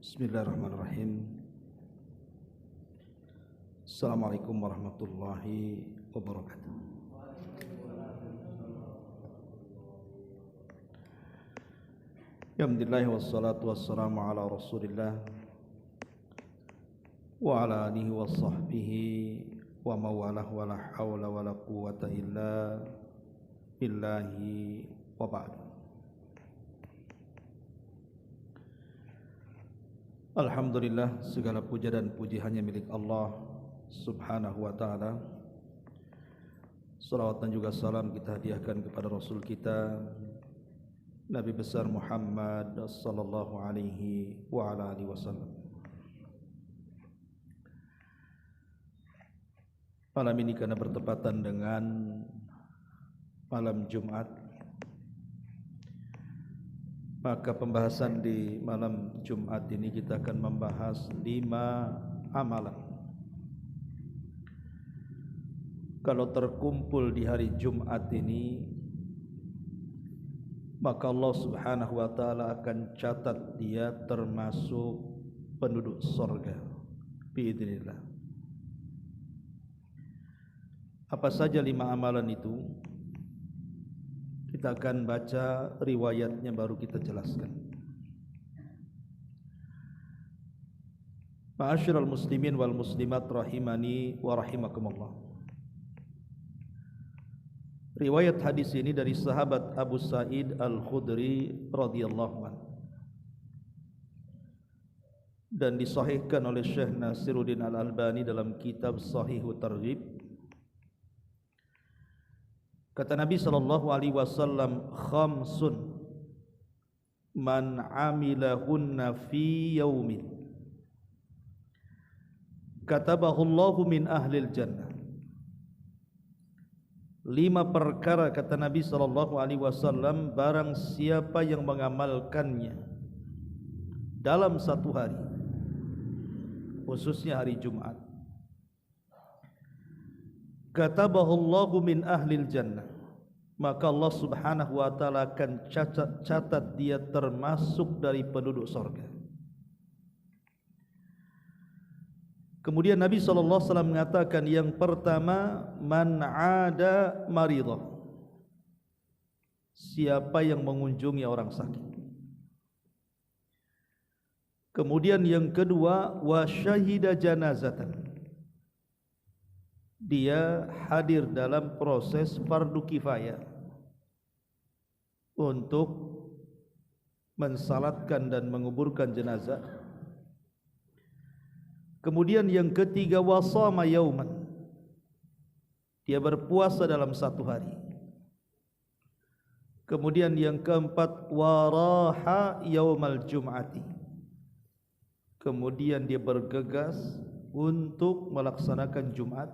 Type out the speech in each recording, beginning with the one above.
Bismillahirrahmanirrahim. Assalamualaikum warahmatullahi wabarakatuh. Alhamdulillah wassalatu wassalamu ala Rasulillah wa ala alihi wa sahbihi wa mawalah wa la hawla wa la quwwata illa billahi wa ba'du. Alhamdulillah, segala puja dan puji hanya milik Allah subhanahu wa ta'ala. Salawat dan juga salam kita hadiahkan kepada Rasul kita Nabi besar Muhammad sallallahu alaihi wa ala alihi wasallam. Malam ini karena bertepatan dengan malam Jumat, maka pembahasan di malam Jumat ini kita akan membahas 5 amalan. Kalau terkumpul di hari Jumat ini, maka Allah subhanahu wa ta'ala akan catat dia termasuk penduduk surga biidznillah. Apa saja 5 amalan itu? Kita akan baca riwayatnya baru kita jelaskan. Ma'asyiral muslimin wal muslimat rahimani wa rahimakumullah. Riwayat hadis ini dari sahabat Abu Sa'id Al-Khudri radhiyallahu anhu dan disahihkan oleh Syekh Nasiruddin Al-Albani dalam kitab Shahihut Targhib. Kata Nabi sallallahu alaihi wasallam, khamsun man amilahunna fi yaumin katabahu Allahu min ahlil jannah. 5 perkara kata Nabi sallallahu alaihi wasallam, barang siapa yang mengamalkannya dalam satu hari, khususnya hari Jumat, katabahu Allahu min ahlil jannah, maka Allah subhanahu wa ta'ala akan catat dia termasuk dari penduduk surga. Kemudian Nabi SAW mengatakan, yang pertama, man ada maridah, siapa yang mengunjungi orang sakit. Kemudian yang kedua, wa syahida janazatan, dia hadir dalam proses fardu kifayah untuk mensalatkan dan menguburkan jenazah. Kemudian yang ketiga, wasama yauman, dia berpuasa dalam satu hari. Kemudian yang keempat, waraha yaumal jum'ati, kemudian dia bergegas untuk melaksanakan Jumat.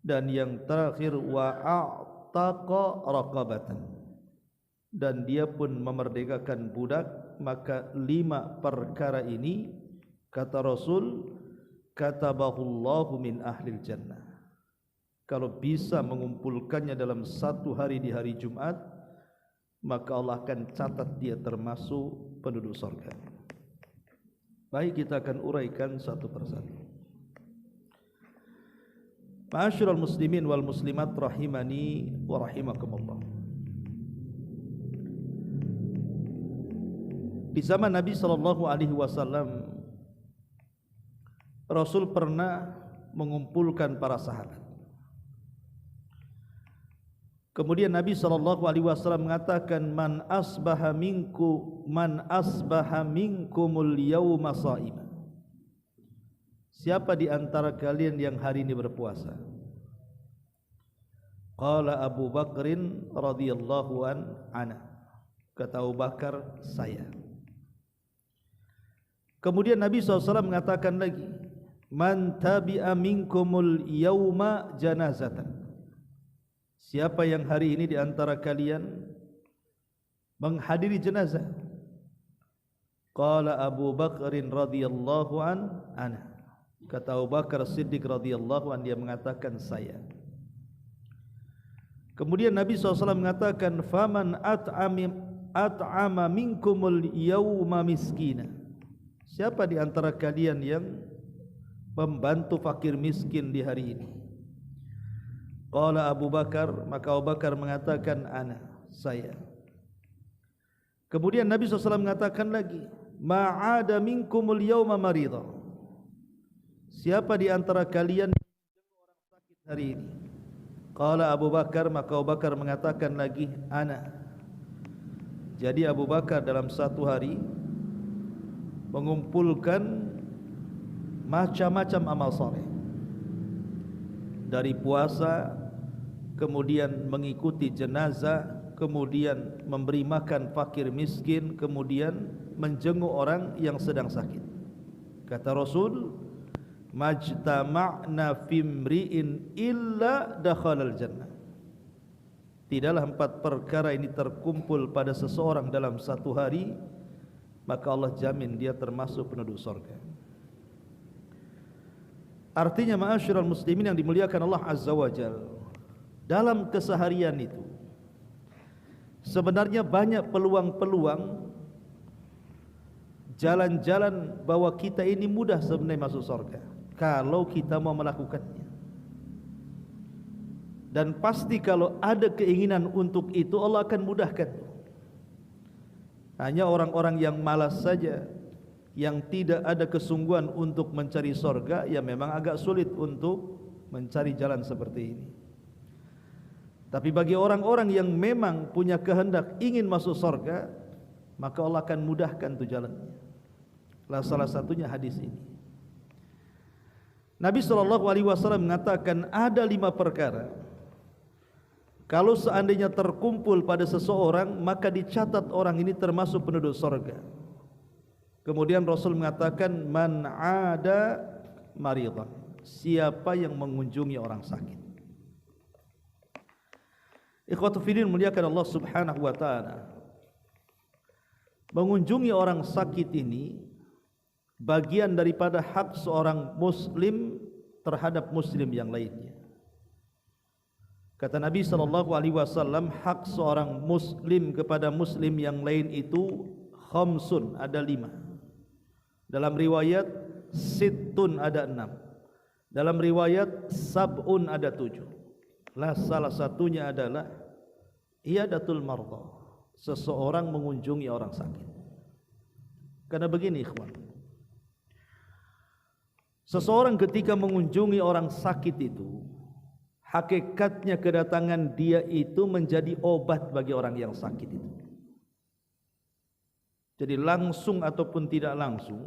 Dan yang terakhir, wa'ataqa raqabatan, dan dia pun memerdekakan budak. Maka 5 perkara ini, kata Rasul, katabahullahu min ahlil jannah, kalau bisa mengumpulkannya dalam satu hari di hari Jumat, maka Allah akan catat dia termasuk penduduk surga. Baik, kita akan uraikan satu persatu. Ma'asyiral muslimin wal muslimat rahimani wa rahimakumullah. Di zaman Nabi sallallahu alaihi wasallam, Rasul pernah mengumpulkan para sahabat. Kemudian Nabi sallallahu alaihi wasallam mengatakan, man asbaha minkumul yauma sha'ima, siapa di antara kalian yang hari ini berpuasa? Qala Abu Bakrin radhiyallahu ana, kata Abu Bakar, saya. Kemudian Nabi SAW mengatakan lagi, man tabi'a minkumul yauma janazatan, siapa yang hari ini di antara kalian menghadiri jenazah? Qala Abu Bakrin radhiyallahu ana, kata Abu Bakar Siddiq radhiyallahu anhu, dia mengatakan saya. Kemudian Nabi SAW mengatakan, faman at'ama minkumul yawma miskina, Siapa di antara kalian yang membantu fakir miskin di hari ini? Qala Abu Bakar, maka Abu Bakar mengatakan, ana, saya. Kemudian Nabi SAW mengatakan lagi, ma'ada minkumul yawma marida. Siapa di antara kalian yang orang sakit hari ini? Qala Abu Bakar, maka Abu Bakar mengatakan lagi, ana. Jadi Abu Bakar dalam satu hari mengumpulkan macam-macam amal soleh, dari puasa, kemudian mengikuti jenazah, kemudian memberi makan fakir miskin, kemudian menjenguk orang yang sedang sakit. Kata Rasul, majtama'na fimri'in illa dakhalal jannah. Tidaklah 4 perkara ini terkumpul pada seseorang dalam satu hari, maka Allah jamin dia termasuk penduduk surga. Artinya ma'asyiral muslimin yang dimuliakan Allah Azza wa Jalla, dalam keseharian itu sebenarnya banyak peluang-peluang, jalan-jalan bahwa kita ini mudah sebenarnya masuk surga kalau kita mau melakukannya. Dan pasti kalau ada keinginan untuk itu, Allah akan mudahkan. Hanya orang-orang yang malas saja, yang tidak ada kesungguhan untuk mencari surga, ya memang agak sulit untuk mencari jalan seperti ini. Tapi bagi orang-orang yang memang punya kehendak ingin masuk surga, maka Allah akan mudahkan itu jalannya. Salah satunya hadis ini. Nabi SAW mengatakan ada 5 perkara, kalau seandainya terkumpul pada seseorang, maka dicatat orang ini termasuk penduduk surga. Kemudian Rasul mengatakan, man ada maridan, siapa yang mengunjungi orang sakit. Ikhwatu fillah muliakan Allah Subhanahu wa taala. Mengunjungi orang sakit ini bagian daripada hak seorang muslim terhadap muslim yang lainnya. Kata Nabi SAW, hak seorang muslim kepada muslim yang lain itu khamsun, ada 5. Dalam riwayat sittun, ada 6. Dalam riwayat sab'un, ada 7. Salah satunya adalah iyadatul marda, seseorang mengunjungi orang sakit. Karena begini ikhwan, seseorang ketika mengunjungi orang sakit itu, hakikatnya kedatangan dia itu menjadi obat bagi orang yang sakit itu. Jadi langsung ataupun tidak langsung,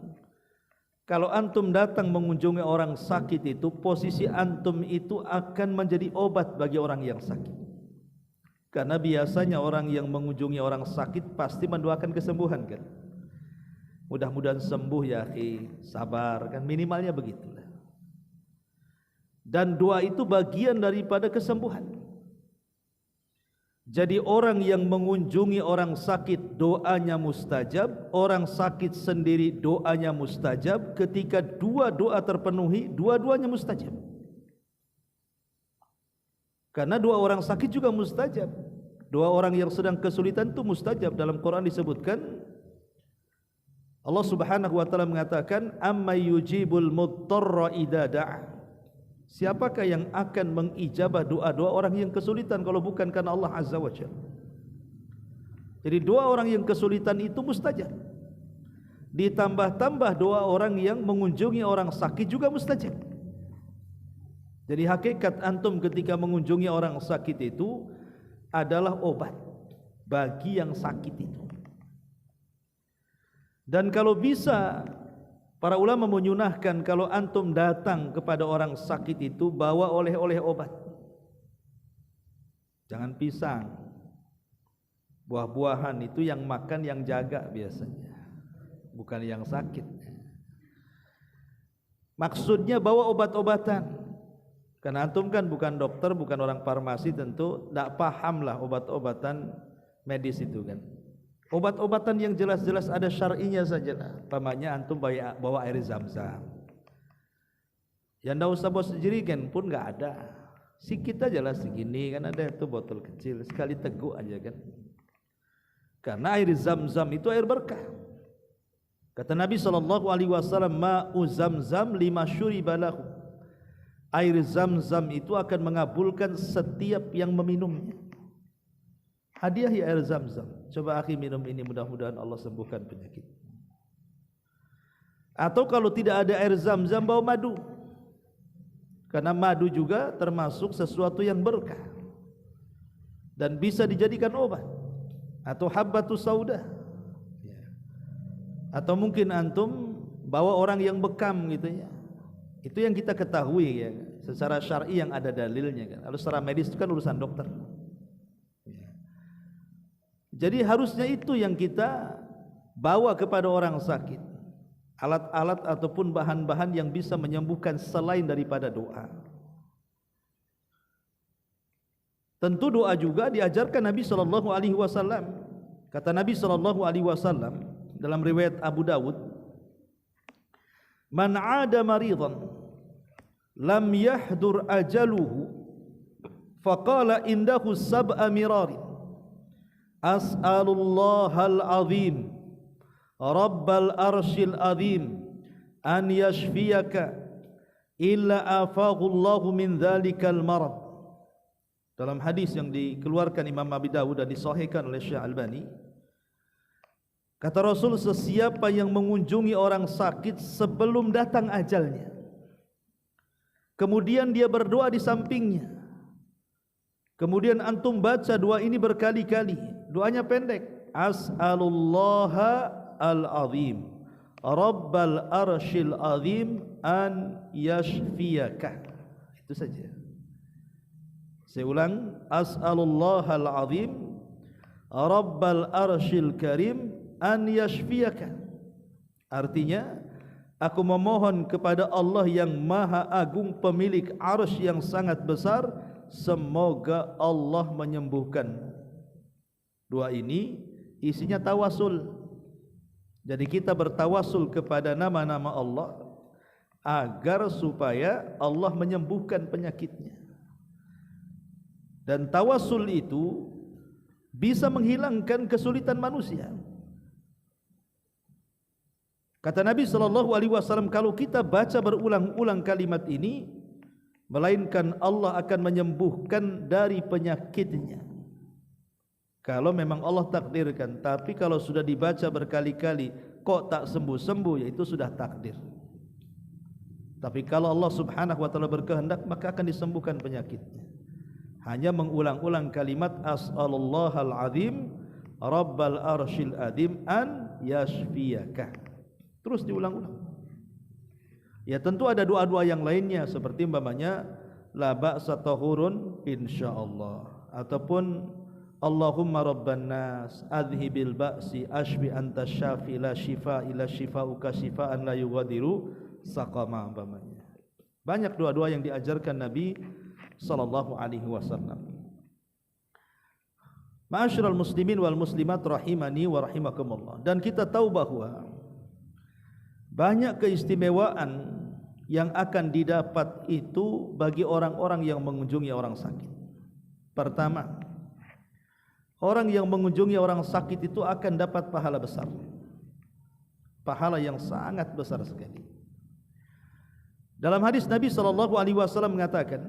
kalau antum datang mengunjungi orang sakit itu, posisi antum itu akan menjadi obat bagi orang yang sakit. Karena biasanya orang yang mengunjungi orang sakit pasti mendoakan kesembuhan kan. Mudah-mudahan sembuh ya akhi, sabar kan, minimalnya begitulah. Dan doa itu bagian daripada kesembuhan. Jadi orang yang mengunjungi orang sakit doanya mustajab, orang sakit sendiri doanya mustajab. Ketika dua doa terpenuhi, dua-duanya mustajab. Karena doa orang sakit juga mustajab. Doa orang yang sedang kesulitan itu mustajab. Dalam Quran disebutkan, Allah Subhanahu wa taala mengatakan, amma yujibul mudtarra idza da'a. Siapakah yang akan mengijabah doa-doa orang yang kesulitan kalau bukan karena Allah Azza wa Jalla? Jadi doa orang yang kesulitan itu mustajab. Ditambah-tambah doa orang yang mengunjungi orang sakit juga mustajab. Jadi hakikat antum ketika mengunjungi orang sakit itu adalah obat bagi yang sakit itu. Dan kalau bisa, para ulama menyunahkan kalau antum datang kepada orang sakit itu, bawa oleh-oleh obat. Jangan pisang, buah-buahan, itu yang makan yang jaga biasanya, bukan yang sakit. Maksudnya bawa obat-obatan. Karena antum kan bukan dokter, bukan orang farmasi, tentu tidak pahamlah obat-obatan medis itu kan. Obat-obatan yang jelas-jelas ada syar'inya sajalah. Pamannya antum bawa air zam-zam. Yang tidak usah bawa sejerigen pun nggak ada. Sikit aja lah segini kan, ada itu botol kecil, sekali teguk aja kan. Karena air zam-zam itu air berkah. Kata Nabi SAW, ma'u zamzam lima syuriba lahu. Air zam-zam itu akan mengabulkan setiap yang meminumnya. Hadiah ya air zam-zam. Coba akhi minum ini, mudah-mudahan Allah sembuhkan penyakit. Atau kalau tidak ada air zam-zam, bawa madu. Karena madu juga termasuk sesuatu yang berkah dan bisa dijadikan obat. Atau habbatus sauda. Atau mungkin antum bawa orang yang bekam gitu ya. Itu yang kita ketahui ya, secara syar'i yang ada dalilnya kan. Kalau secara medis itu kan urusan dokter. Jadi harusnya itu yang kita bawa kepada orang sakit. Alat-alat ataupun bahan-bahan yang bisa menyembuhkan selain daripada doa. Tentu doa juga diajarkan Nabi SAW. Kata Nabi SAW dalam riwayat Abu Dawud, man 'ada maridan lam yahdur ajaluhu faqala indahu sab'a mirari as'alullahal azim rabbal arshil azim an yashfiyaka illa afaqullahu min dhalikal marad. Dalam hadis yang dikeluarkan Imam Abi Dawud dan disahihkan oleh Syekh Albani, kata Rasul, sesiapa yang mengunjungi orang sakit sebelum datang ajalnya, kemudian dia berdoa di sampingnya, kemudian antum baca doa ini berkali-kali, doanya pendek, as'alullaha al-azim rabbal arshil azim an yashfiyaka. Itu saja. Saya ulang, as'alullaha al-azim rabbal arshil karim an yashfiyaka. Artinya, aku memohon kepada Allah yang maha agung, pemilik arsy yang sangat besar, semoga Allah menyembuhkan. Doa ini isinya tawasul. Jadi kita bertawasul kepada nama-nama Allah agar supaya Allah menyembuhkan penyakitnya. Dan tawasul itu bisa menghilangkan kesulitan manusia. Kata Nabi SAW, kalau kita baca berulang-ulang kalimat ini, melainkan Allah akan menyembuhkan dari penyakitnya. Kalau memang Allah takdirkan. Tapi kalau sudah dibaca berkali-kali kok tak sembuh-sembuh, ya itu sudah takdir. Tapi kalau Allah Subhanahu wa taala berkehendak, maka akan disembuhkan penyakitnya. Hanya mengulang-ulang kalimat as'alullahal azim rabbal arshil azim an yashfiyaka. Terus diulang-ulang. Ya tentu ada doa-doa yang lainnya seperti umpamanya la ba'sa tahurun insyaallah, ataupun Allahumma rabban nas adhibil ba'si ashfi anta syafi la shifa illa shifauka shifaan la yughadiru saqama umpamanya. Banyak doa-doa yang diajarkan Nabi sallallahu alaihi wasallam. Ma'asyiral muslimin wal muslimat rahimani wa rahimakumullah. Dan kita tahu bahwa banyak keistimewaan yang akan didapat itu bagi orang-orang yang mengunjungi orang sakit. Pertama, orang yang mengunjungi orang sakit itu akan dapat pahala besar. Pahala yang sangat besar sekali. Dalam hadis Nabi sallallahu alaihi wasallam mengatakan,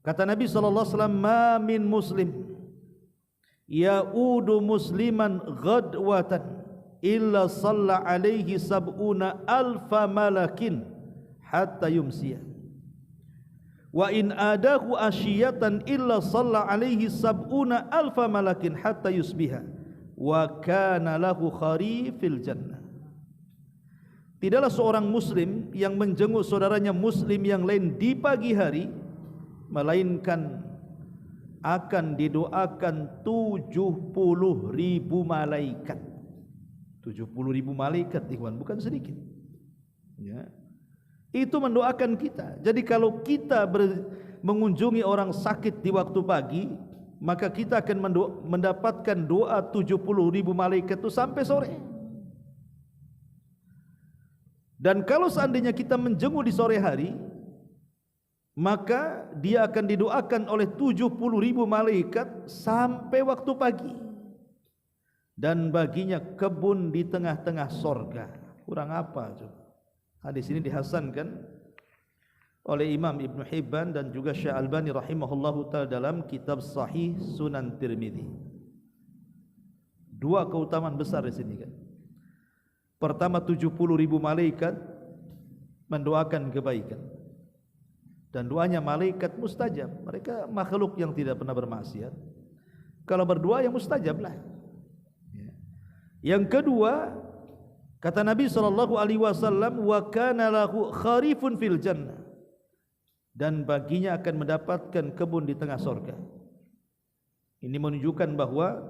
kata Nabi sallallahu alaihi wasallam, ma min muslim ya'udu musliman ghadwatan illa shalla alaihi sab'una alfa malakin hatta yumsiya wa in adahu asyiyatan illa shalla alaihi sab'una alfa malakin hatta yusbiha wa kana lahu kharifil jannah. Tidaklah seorang muslim yang menjenguk saudaranya muslim yang lain di pagi hari melainkan akan didoakan 70.000 malaikat. 70.000 malaikat, ikhwan, bukan sedikit. Ya. Itu mendoakan kita. Jadi kalau kita mengunjungi orang sakit di waktu pagi, maka kita akan mendapatkan doa 70.000 malaikat itu sampai sore. Dan kalau seandainya kita menjenguk di sore hari, maka dia akan didoakan oleh 70.000 malaikat sampai waktu pagi. dan baginya kebun di tengah-tengah sorga. Kurang apa coba? Hadis ini dihasankan oleh Imam Ibn Hibban dan juga Syekh Albani rahimahullahu ta'ala dalam kitab Sahih Sunan Tirmidzi. Dua keutamaan besar di sini kan. Pertama, 70.000 malaikat mendoakan kebaikan. Dan doanya malaikat mustajab. Mereka makhluk yang tidak pernah bermaksiat. Kalau berdoa yang mustajab lah. Yang kedua, kata Nabi SAW, wa kana lahu kharifun fil jannah, dan baginya akan mendapatkan kebun di tengah surga. Ini menunjukkan bahwa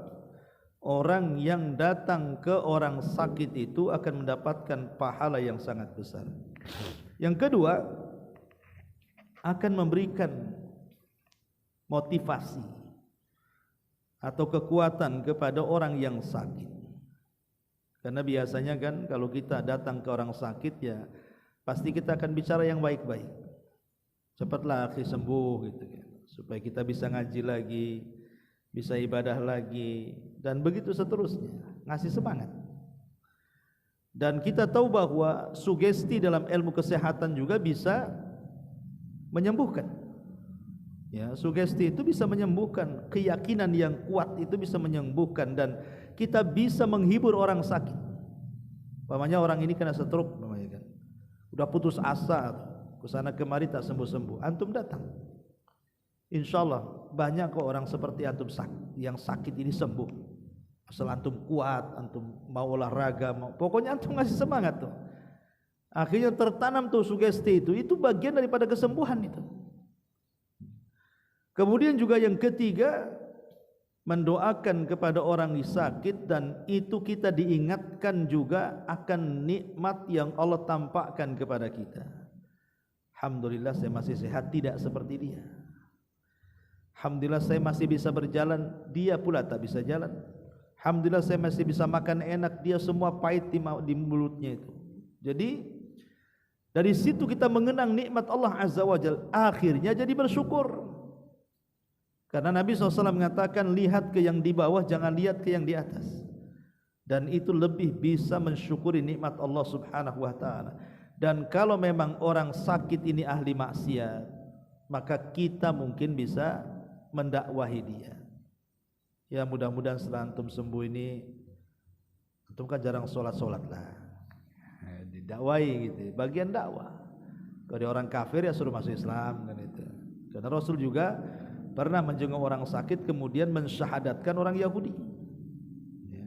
orang yang datang ke orang sakit itu akan mendapatkan pahala yang sangat besar. Yang kedua, akan memberikan motivasi atau kekuatan kepada orang yang sakit. Karena biasanya kan kalau kita datang ke orang sakit, ya pasti kita akan bicara yang baik-baik. Cepatlah akhi sembuh gitu kan, supaya kita bisa ngaji lagi, bisa ibadah lagi, dan begitu seterusnya, ngasih semangat. Dan kita tahu bahwa sugesti dalam ilmu kesehatan juga bisa menyembuhkan. Ya, sugesti itu bisa menyembuhkan, keyakinan yang kuat itu bisa menyembuhkan, dan kita bisa menghibur orang sakit. Umpamanya orang ini kena stroke, kan, udah putus asa, kesana kemari tak sembuh-sembuh, antum datang, insyaallah banyak kok orang seperti antum yang sakit ini sembuh. Asal antum kuat, antum mau olahraga, pokoknya antum ngasih semangat tuh. Akhirnya tertanam tuh sugesti itu bagian daripada kesembuhan itu. Kemudian juga yang ketiga, mendoakan kepada orang yang sakit, dan itu kita diingatkan juga akan nikmat yang Allah tampakkan kepada kita. Alhamdulillah saya masih sehat, tidak seperti dia. Alhamdulillah saya masih bisa berjalan, dia pula tak bisa jalan. Alhamdulillah saya masih bisa makan enak, dia semua pahit di mulutnya itu. Jadi dari situ kita mengenang nikmat Allah Azza wa Jalla, akhirnya jadi bersyukur. Karena Nabi SAW mengatakan, lihat ke yang di bawah, jangan lihat ke yang di atas. Dan itu lebih bisa mensyukuri nikmat Allah Subhanahu wa ta'ala. Dan kalau memang orang sakit ini ahli maksiat, maka kita mungkin bisa mendakwahi dia. Ya mudah-mudahan setelah antum sembuh ini, antum kan jarang sholat-sholat lah, didakwahi gitu, bagian dakwah. Kalau dia orang kafir ya suruh masuk Islam kan itu. Karena Rasul juga pernah menjenguk orang sakit kemudian mensyahadatkan orang Yahudi. Ya.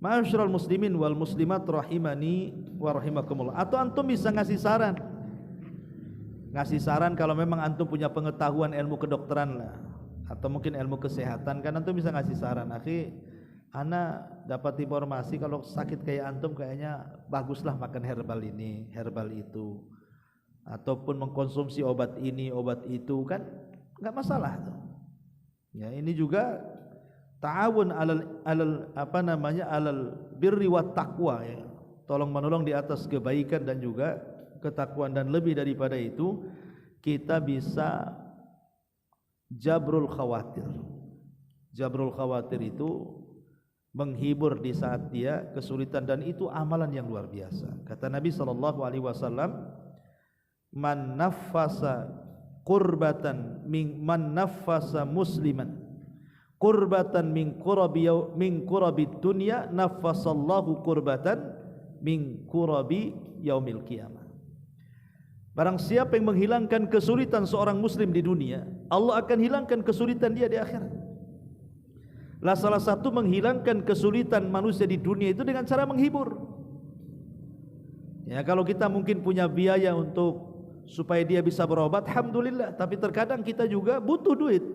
Ma'asyiral muslimin wal muslimat rahimani wa rahimakumullah. Atau antum bisa ngasih saran. Ngasih saran kalau memang antum punya pengetahuan ilmu kedokteran lah, atau mungkin ilmu kesehatan, kan antum bisa ngasih saran. Akhi, ana dapat informasi kalau sakit kayak antum kayaknya baguslah makan herbal ini, herbal itu, ataupun mengkonsumsi obat ini, obat itu, kan enggak masalah tuh. Ya, ini juga ta'awun alal birri wat taqwa, ya. Tolong menolong di atas kebaikan dan juga ketakwaan, dan lebih daripada itu kita bisa jabrul khawatir. Jabrul khawatir itu menghibur di saat dia kesulitan, dan itu amalan yang luar biasa. Kata Nabi SAW, man naffasa qurbatan man naffasa musliman qurbatan min qurabi dunya naffasallahu qurbatan min qurabi yaumil qiyamah. Barang siapa yang menghilangkan kesulitan seorang muslim di dunia, Allah akan hilangkan kesulitan dia di akhirat. Lah salah satu menghilangkan kesulitan manusia di dunia itu dengan cara menghibur. Ya, kalau kita mungkin punya biaya untuk supaya dia bisa berobat, alhamdulillah, tapi terkadang kita juga butuh duit.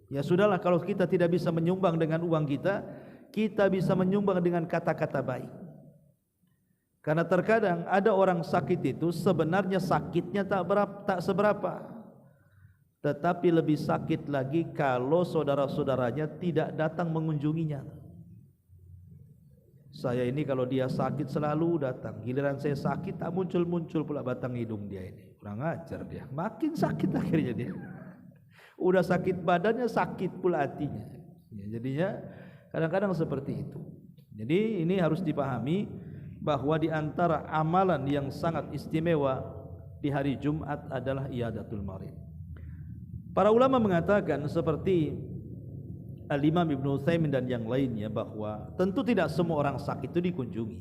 Ya sudahlah, kalau kita tidak bisa menyumbang dengan uang kita, kita bisa menyumbang dengan kata-kata baik. Karena terkadang ada orang sakit itu sebenarnya sakitnya tak seberapa, tetapi lebih sakit lagi kalau saudara-saudaranya tidak datang mengunjunginya. Saya ini kalau dia sakit selalu datang, giliran saya sakit tak muncul-muncul pula batang hidung dia ini. Kurang ajar dia, makin sakit akhirnya dia. Udah sakit badannya, sakit pula hatinya. Ya, jadinya Kadang-kadang seperti itu. Jadi ini harus dipahami bahwa di antara amalan yang sangat istimewa di hari Jumat adalah iyadatul marid. Para ulama mengatakan seperti Al-Imam Ibnu Utsaimin dan yang lainnya bahwa tentu tidak semua orang sakit itu dikunjungi.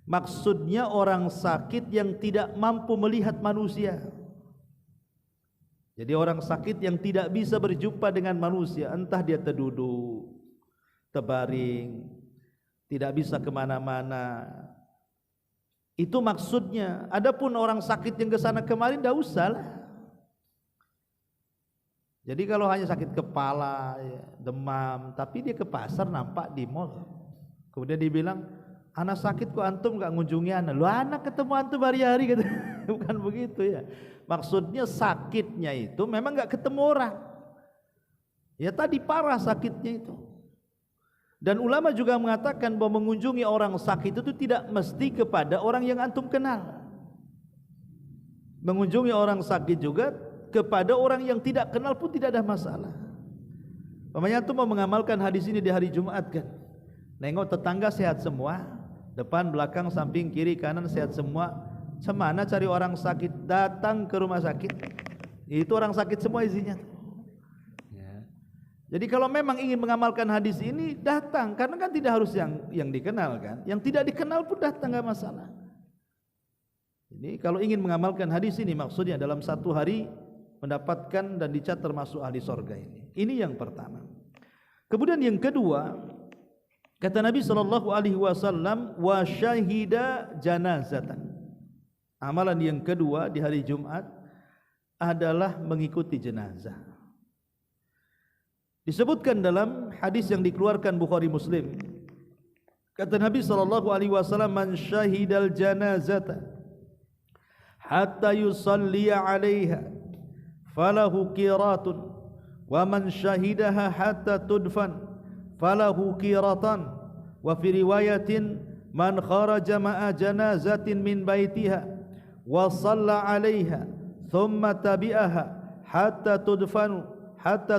Maksudnya orang sakit yang tidak mampu melihat manusia. Jadi orang sakit yang tidak bisa berjumpa dengan manusia, entah dia terduduk, terbaring, tidak bisa kemana-mana. Itu maksudnya. Adapun orang sakit yang ke sana kemari tidak usah lah. Jadi kalau hanya sakit kepala, ya, demam, tapi dia ke pasar nampak di mall, kemudian dibilang, anak sakit kok antum gak ngunjungi anak? Lu anak ketemu antum hari-hari gitu. Bukan begitu ya. Maksudnya sakitnya itu memang gak ketemu orang. Ya tadi parah sakitnya itu. Dan ulama juga mengatakan bahwa mengunjungi orang sakit itu tidak mesti kepada orang yang antum kenal. Mengunjungi orang sakit juga kepada orang yang tidak kenal pun tidak ada masalah. Pamannya antum mau mengamalkan hadis ini di hari Jumat kan? Nengok tetangga sehat semua, depan, belakang, samping, kiri, kanan sehat semua. Semana cari orang sakit, datang ke rumah sakit. Itu orang sakit semua isinya. Ya. Jadi kalau memang ingin mengamalkan hadis ini, datang, karena kan tidak harus yang dikenal kan. Yang tidak dikenal pun datang, enggak masalah. Jadi kalau ingin mengamalkan hadis ini, maksudnya dalam satu hari mendapatkan dan dicatat termasuk ahli sorga ini. Ini yang pertama. Kemudian yang kedua, kata Nabi SAW, wa syahida janazatan. Amalan yang kedua di hari Jumat adalah mengikuti jenazah. Disebutkan dalam hadis yang dikeluarkan Bukhari Muslim. Kata Nabi SAW, man syahidal janazata hatta yusalliya 'alaiha falahu qiratun wa man syahidaha hatta tudfan falahu qiratan wa fi riwayatin man kharaja ma'a janazatin min baitiha wa shalla 'alaiha thumma tabi'aha hatta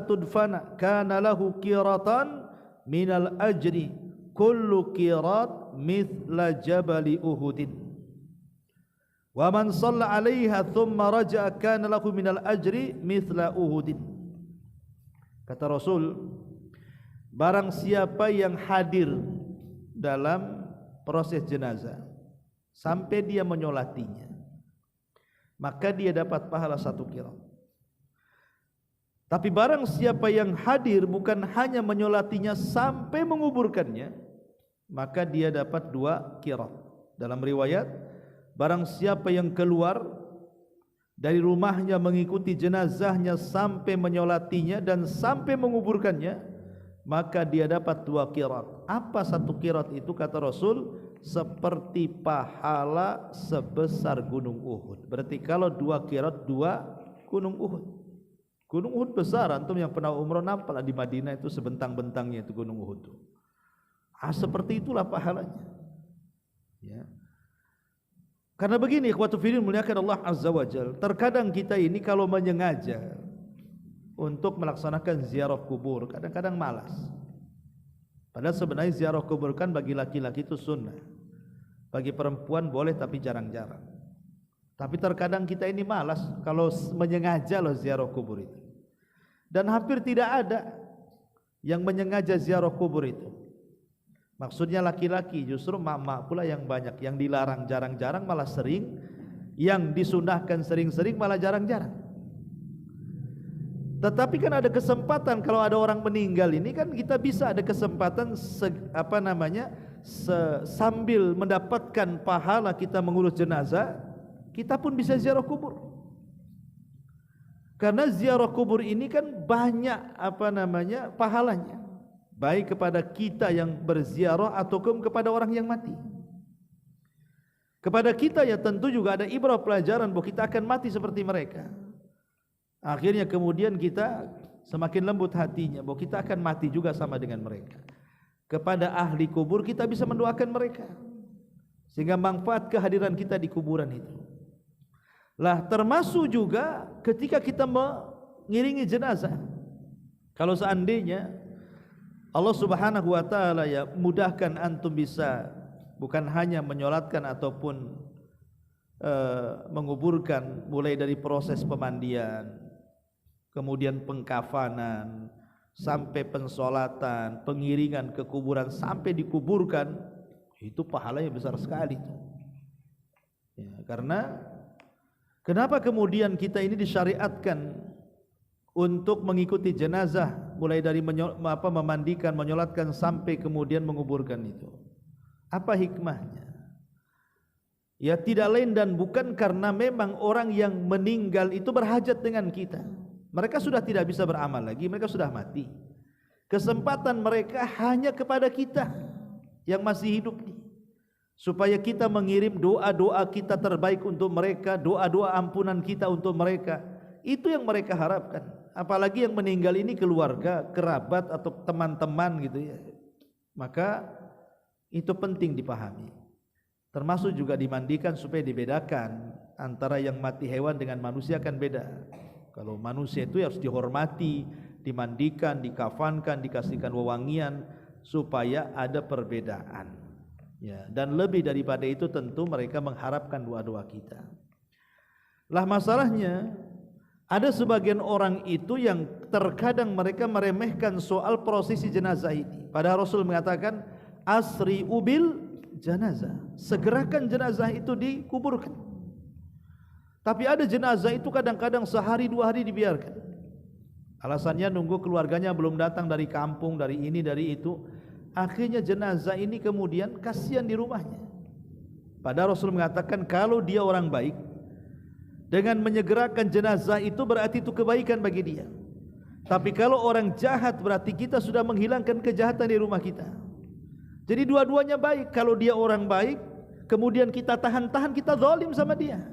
tudfana kana lahu qiratan minal ajri kullu qirat mithla jabali uhudin wa man shalla 'alaiha thumma raja'a kana lahu minal ajri mithla uhudin. Kata Rasul, barang siapa yang hadir dalam proses jenazah sampai dia menyolatinya, maka dia dapat pahala 1 qirat. Tapi barang siapa yang hadir bukan hanya menyolatinya sampai menguburkannya, maka dia dapat 2 qirat. Dalam riwayat, barang siapa yang keluar dari rumahnya mengikuti jenazahnya sampai menyolatinya dan sampai menguburkannya, maka dia dapat 2 qirat. Apa 1 qirat itu? Kata Rasul, seperti pahala sebesar gunung Uhud. Berarti kalau 2 qirat 2 gunung Uhud. Gunung Uhud besar, antum yang pernah umrah nampak di Madinah itu sebentang-bentangnya itu gunung Uhud. Seperti itulah pahalanya. Ya. Karena begini, ikhwatu fillah muliakan Allah Azza wa Jalla, terkadang kita ini kalau menyengaja untuk melaksanakan ziarah kubur, kadang-kadang malas. Padahal sebenarnya ziarah kubur kan bagi laki-laki itu sunnah, bagi perempuan boleh tapi jarang-jarang. Tapi terkadang kita ini malas kalau menyengaja loh ziarah kubur itu. Dan hampir tidak ada yang menyengaja ziarah kubur itu. Maksudnya laki-laki, justru mak-mak pula yang banyak. Yang dilarang jarang-jarang malah sering, yang disunahkan sering-sering malah jarang-jarang. Tetapi kan ada kesempatan kalau ada orang meninggal ini kan kita bisa ada kesempatan sambil mendapatkan pahala kita mengurus jenazah, kita pun bisa ziarah kubur. Karena ziarah kubur ini kan banyak pahalanya, baik kepada kita yang berziarah ataupun kepada orang yang mati. Kepada kita ya tentu juga ada ibrah pelajaran bahwa kita akan mati seperti mereka. Akhirnya kemudian kita semakin lembut hatinya bahwa kita akan mati juga sama dengan mereka. Kepada ahli kubur kita bisa mendoakan mereka, sehingga manfaat kehadiran kita di kuburan itu. Lah termasuk juga ketika kita mengiringi jenazah. Kalau seandainya Allah Subhanahu wa taala ya mudahkan antum bisa bukan hanya menyolatkan ataupun menguburkan, mulai dari proses pemandian, kemudian pengkafanan, sampai pensolatan, pengiringan ke kuburan sampai dikuburkan, itu pahalanya besar sekali ya, karena kenapa kemudian kita ini disyariatkan untuk mengikuti jenazah, mulai dari memandikan, menyolatkan sampai kemudian menguburkan itu? Apa hikmahnya? Ya tidak lain dan bukan karena memang orang yang meninggal itu berhajat dengan kita. Mereka sudah tidak bisa beramal lagi, mereka sudah mati. Kesempatan mereka hanya kepada kita yang masih hidup nih, supaya kita mengirim doa-doa kita terbaik untuk mereka, doa-doa ampunan kita untuk mereka. Itu yang mereka harapkan. Apalagi yang meninggal ini keluarga, kerabat atau teman-teman gitu ya. Maka itu penting dipahami. Termasuk juga dimandikan supaya dibedakan antara yang mati hewan dengan manusia, kan beda. Kalau manusia itu harus dihormati, dimandikan, dikafankan, dikasihkan wewangian supaya ada perbedaan. Ya, dan lebih daripada itu tentu mereka mengharapkan doa-doa kita. Lah masalahnya ada sebagian orang itu yang terkadang mereka meremehkan soal prosesi jenazah ini. Padahal Rasul mengatakan asri ubil jenazah, segerakan jenazah itu dikuburkan. Tapi ada jenazah itu kadang-kadang sehari dua hari dibiarkan. Alasannya nunggu keluarganya belum datang dari kampung, dari ini dari itu. Akhirnya jenazah ini kemudian kasihan di rumahnya. Padahal Rasul mengatakan kalau dia orang baik, dengan menyegerakan jenazah itu berarti itu kebaikan bagi dia. Tapi kalau orang jahat berarti kita sudah menghilangkan kejahatan di rumah kita. Jadi dua-duanya baik. Kalau dia orang baik, kemudian kita tahan-tahan, kita zalim sama dia.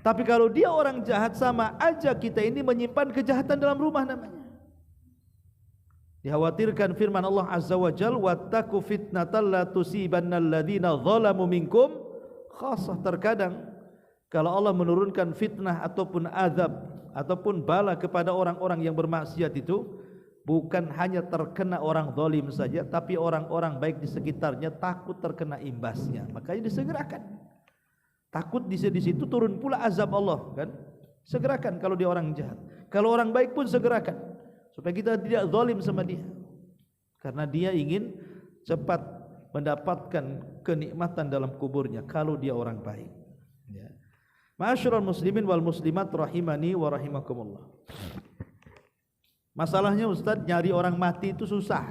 Tapi kalau dia orang jahat, sama aja kita ini menyimpan kejahatan dalam rumah namanya. Dikhawatirkan firman Allah Azza wa Jalla, wattaqu fitnatal la tusibanna alladzina zalamu minkum khassah. Terkadang kalau Allah menurunkan fitnah ataupun azab ataupun bala kepada orang-orang yang bermaksiat itu, bukan hanya terkena orang zalim saja, tapi orang-orang baik di sekitarnya takut terkena imbasnya. Makanya disegerakan. Takut di situ turun pula azab Allah, kan? Segerakan kalau dia orang jahat. Kalau orang baik pun segerakan supaya kita tidak zalim sama dia. Karena dia ingin cepat mendapatkan kenikmatan dalam kuburnya kalau dia orang baik. Ya. Ma'asyiral muslimin wal muslimat rahimani wa rahimakumullah. Masalahnya Ustaz, nyari orang mati itu susah.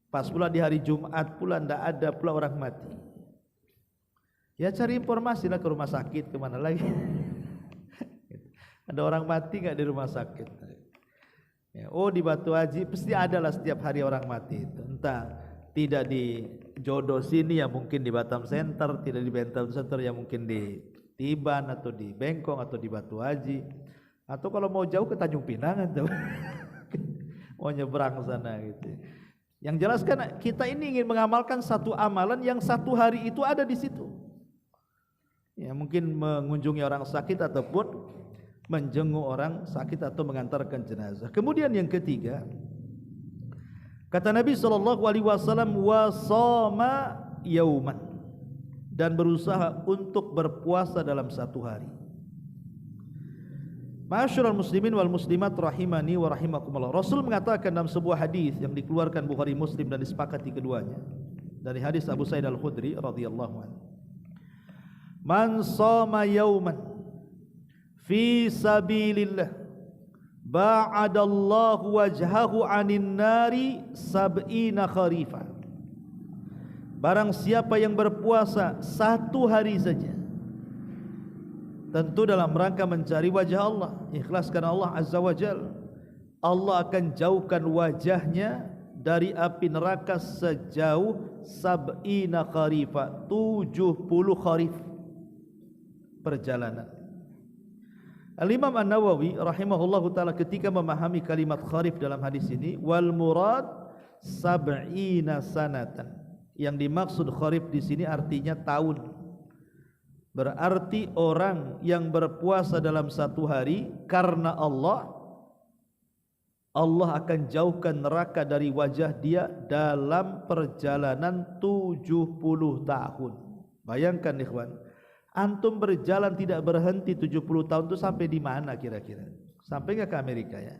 Pas pula di hari Jumat pula tidak ada pula orang mati. Ya cari informasi lah ke rumah sakit, kemana lagi. Ada orang mati nggak di rumah sakit? Ya, oh di Batu Haji pasti ada lah setiap hari orang mati itu. Entah tidak di Jodoh sini ya mungkin di Batam Center, tidak di Batam Center ya mungkin di Tiban atau di Bengkong atau di Batu Haji. Atau kalau mau jauh ke Tanjung Pinang atau mau nyebrang sana gitu. Yang jelas kan kita ini ingin mengamalkan satu amalan yang satu hari itu ada di situ. Ya mungkin mengunjungi orang sakit ataupun menjenguk orang sakit atau mengantarkan jenazah. Kemudian yang ketiga, kata Nabi SAW, wasama yauman, dan berusaha untuk berpuasa dalam satu hari. Ma'asyiral muslimin wal muslimat rahimani wa rahimakumullah. Rasul mengatakan dalam sebuah hadis yang dikeluarkan Bukhari Muslim dan disepakati keduanya, dari hadis Abu Sa'id Al-Khudri radhiyallahu anhu, man shama yauman fi sabilillah ba'adallahu wajhahu 'anin nari sab'ina kharifa. Barang siapa yang berpuasa satu hari saja, tentu dalam rangka mencari wajah Allah, ikhlas karena Allah Azza wa Jalla, Allah akan jauhkan wajahnya dari api neraka sejauh sab'ina kharifa, 70 kharif perjalanan. Al-Imam An-Nawawi rahimahullahu ta'ala ketika memahami kalimat kharif dalam hadis ini, wal murad sab'ina sanatan, yang dimaksud kharif di sini artinya tahun. Berarti orang yang berpuasa dalam satu hari karena Allah Allah akan jauhkan neraka dari wajah dia dalam perjalanan 70 tahun. Bayangkan ikhwan, antum berjalan tidak berhenti 70 tahun itu sampai di mana kira-kira? Sampai nggak ke Amerika ya?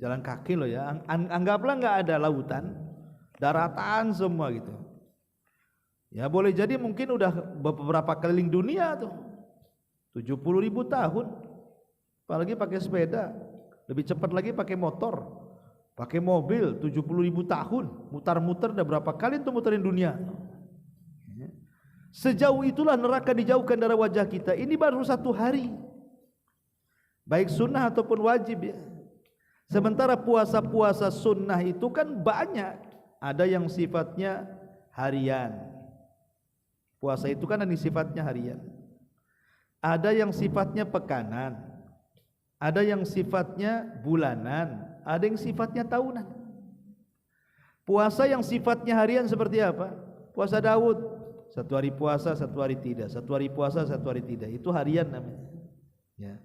Jalan kaki loh ya. Anggaplah nggak ada lautan, daratan semua gitu. Ya boleh jadi mungkin udah beberapa keliling dunia tuh. 70.000 tahun. Apalagi pakai sepeda. Lebih cepat lagi pakai motor, pakai mobil, 70.000 tahun, mutar-mutar udah berapa kali itu muterin dunia. Sejauh itulah neraka dijauhkan dari wajah kita. Ini baru 1 hari, baik sunnah ataupun wajib ya. Sementara puasa-puasa sunnah itu kan banyak. Ada yang sifatnya harian. Puasa itu kan ada yang sifatnya harian. Ada yang sifatnya pekanan. Ada yang sifatnya bulanan, ada yang sifatnya tahunan. Puasa yang sifatnya harian seperti apa? Puasa Daud, 1 hari puasa, 1 hari tidak. 1 hari puasa, 1 hari tidak. Itu harian namanya. Ya.